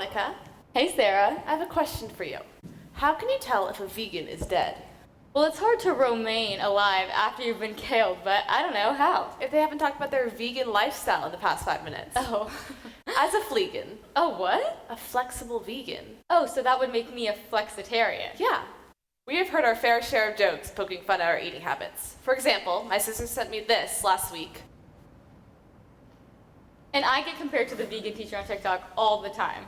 Aanika. Hey Sarah. I have a question for you. How can you tell if a vegan is dead? Well, it's hard to remain alive after you've been killed, but I don't know how. If they haven't talked about their vegan lifestyle in the past 5 minutes. Oh. As a fleegan. Oh, what? A flexible vegan. Oh, so that would make me a flexitarian. Yeah. We have heard our fair share of jokes poking fun at our eating habits. For example, my sister sent me this last week. And I get compared to the vegan teacher on TikTok all the time.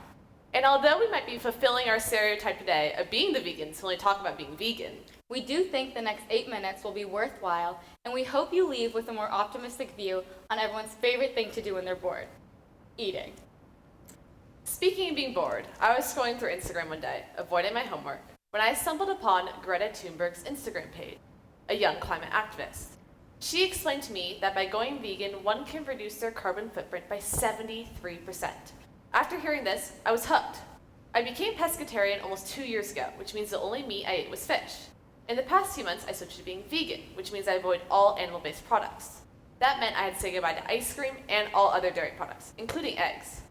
And although we might be fulfilling our stereotype today of being the vegans who only talk about being vegan, we do think the next 8 minutes will be worthwhile, and we hope you leave with a more optimistic view on everyone's favorite thing to do when they're bored: eating. Speaking of being bored, I was scrolling through Instagram one day, avoiding my homework, when I stumbled upon Greta Thunberg's Instagram page, a young climate activist. She explained to me that by going vegan, one can reduce their carbon footprint by 73%. After hearing this, I was hooked. I became pescatarian almost 2 years ago, which means the only meat I ate was fish. In the past few months, I switched to being vegan, which means I avoid all animal-based products. That meant I had to say goodbye to ice cream and all other dairy products, including eggs.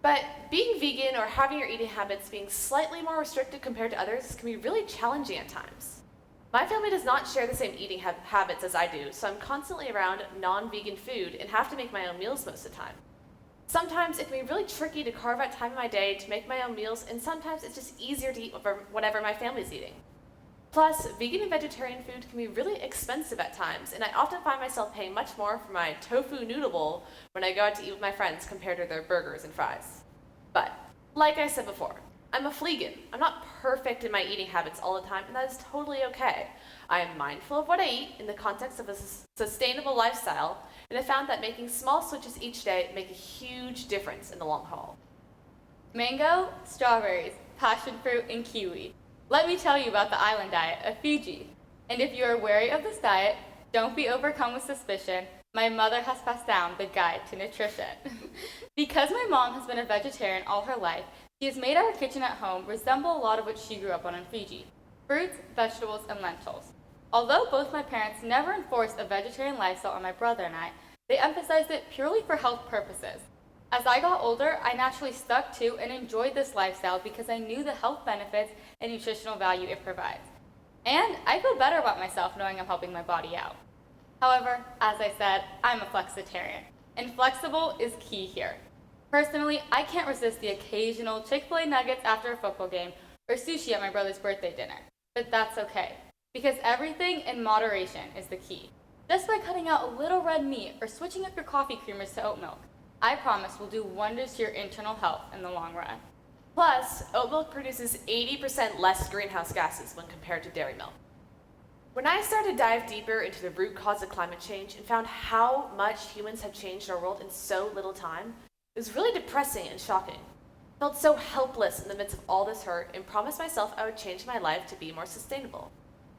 But being vegan or having your eating habits being slightly more restricted compared to others can be really challenging at times. My family does not share the same eating habits as I do, so I'm constantly around non-vegan food and have to make my own meals most of the time. Sometimes it can be really tricky to carve out time in my day to make my own meals, and sometimes it's just easier to eat whatever my family's eating. Plus, vegan and vegetarian food can be really expensive at times, and I often find myself paying much more for my tofu noodle bowl when I go out to eat with my friends compared to their burgers and fries. But, like I said before, I'm a fleegan. I'm not perfect in my eating habits all the time, and that is totally okay. I am mindful of what I eat in the context of a sustainable lifestyle, and I found that making small switches each day make a huge difference in the long haul. Mango, strawberries, passion fruit, and kiwi. Let me tell you about the island diet of Fiji. And if you are wary of this diet, don't be overcome with suspicion. My mother has passed down the guide to nutrition. Because my mom has been a vegetarian all her life, she has made our kitchen at home resemble a lot of what she grew up on in Fiji: fruits, vegetables, and lentils. Although both my parents never enforced a vegetarian lifestyle on my brother and I, they emphasized it purely for health purposes. As I got older, I naturally stuck to and enjoyed this lifestyle because I knew the health benefits and nutritional value it provides. And I feel better about myself knowing I'm helping my body out. However, as I said, I'm a flexitarian, and flexible is key here. Personally, I can't resist the occasional Chick-fil-A nuggets after a football game or sushi at my brother's birthday dinner, but that's okay, because everything in moderation is the key. Just by cutting out a little red meat or switching up your coffee creamers to oat milk, I promise will do wonders to your internal health in the long run. Plus, oat milk produces 80% less greenhouse gases when compared to dairy milk. When I started to dive deeper into the root cause of climate change and found how much humans have changed our world in so little time, it was really depressing and shocking. I felt so helpless in the midst of all this hurt and promised myself I would change my life to be more sustainable.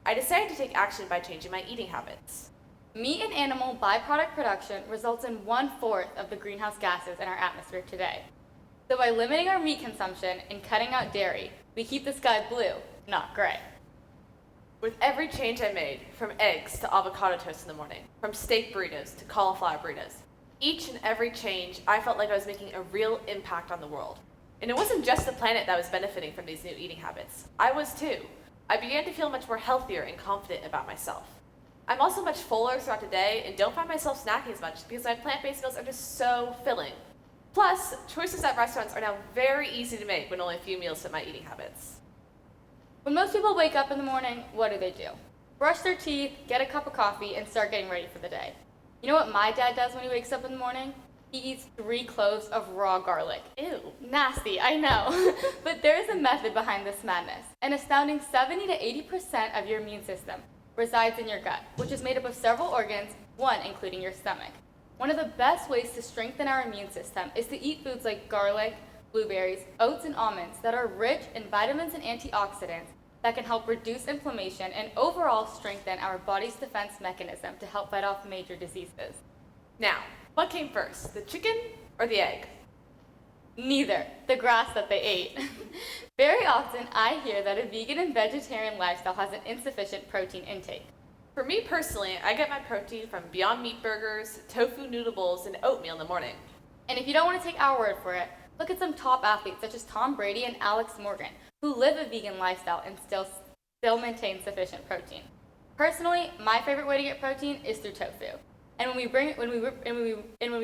I decided to take action by changing my eating habits. Meat and animal byproduct production results in 1/4 of the greenhouse gases in our atmosphere today. So by limiting our meat consumption and cutting out dairy, we keep the sky blue, not gray. With every change I made, from eggs to avocado toast in the morning, from steak burritos to cauliflower burritos, each and every change, I felt like I was making a real impact on the world. And it wasn't just the planet that was benefiting from these new eating habits. I was too. I began to feel much more healthier and confident about myself. I'm also much fuller throughout the day and don't find myself snacking as much because my plant-based meals are just so filling. Plus, choices at restaurants are now very easy to make when only a few meals fit my eating habits. When most people wake up in the morning, what do? Brush their teeth, get a cup of coffee, and start getting ready for the day. You know what my dad does when he wakes up in the morning? He eats 3 cloves of raw garlic. Ew. Nasty, I know. But there is a method behind this madness. An astounding 70 to 80% of your immune system resides in your gut, which is made up of several organs, one including your stomach. One of the best ways to strengthen our immune system is to eat foods like garlic, blueberries, oats, and almonds that are rich in vitamins and antioxidants that can help reduce inflammation and overall strengthen our body's defense mechanism to help fight off major diseases. Now, what came first, the chicken or the egg? Neither. The grass that they ate. Very often, I hear that a vegan and vegetarian lifestyle has an insufficient protein intake. For me personally, I get my protein from Beyond Meat burgers, tofu noodle bowls, and oatmeal in the morning. And if you don't want to take our word for it, Look at some top athletes such as Tom Brady and Alex Morgan, who live a vegan lifestyle and still maintain sufficient protein. Personally, my favorite way to get protein is through tofu. And when we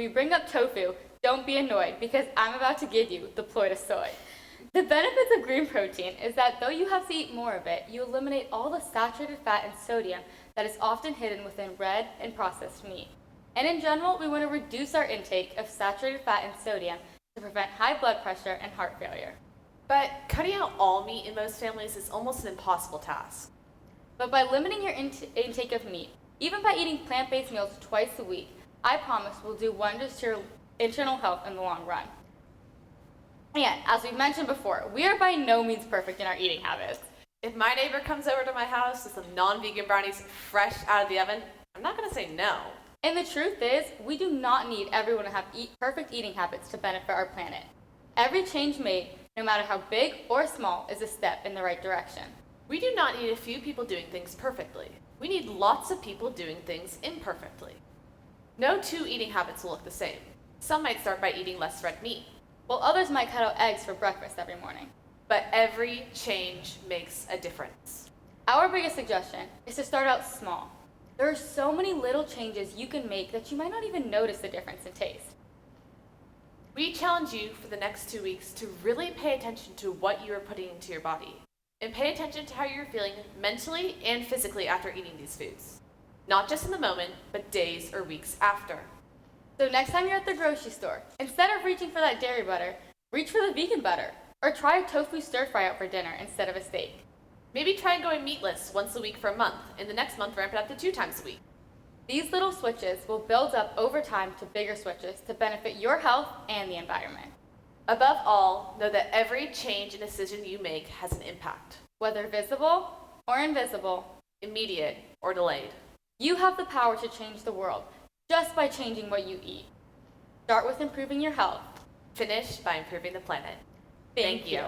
bring up tofu, don't be annoyed because I'm about to give you the ploy to soy. The benefits of green protein is that though you have to eat more of it, you eliminate all the saturated fat and sodium that is often hidden within red and processed meat. And in general, we want to reduce our intake of saturated fat and sodium to prevent high blood pressure and heart failure. But cutting out all meat in most families is almost an impossible task. But by limiting your intake of meat, even by eating plant-based meals twice a week, I promise will do wonders to your internal health in the long run. And as we've mentioned before, we are by no means perfect in our eating habits. If my neighbor comes over to my house with some non-vegan brownies fresh out of the oven, I'm not going to say no. And the truth is, we do not need everyone to have perfect eating habits to benefit our planet. Every change made, no matter how big or small, is a step in the right direction. We do not need a few people doing things perfectly. We need lots of people doing things imperfectly. No two eating habits will look the same. Some might start by eating less red meat, while others might cut out eggs for breakfast every morning. But every change makes a difference. Our biggest suggestion is to start out small. There are so many little changes you can make that you might not even notice the difference in taste. We challenge you for the next 2 weeks to really pay attention to what you are putting into your body, and pay attention to how you're feeling mentally and physically after eating these foods. Not just in the moment, but days or weeks after. So next time you're at the grocery store, instead of reaching for that dairy butter, reach for the vegan butter, or try a tofu stir fry out for dinner instead of a steak. Maybe try going meatless once a week for a month, and the next month ramp it up to 2 times a week. These little switches will build up over time to bigger switches to benefit your health and the environment. Above all, know that every change and decision you make has an impact, whether visible or invisible, immediate or delayed. You have the power to change the world just by changing what you eat. Start with improving your health. Finish by improving the planet. Thank you.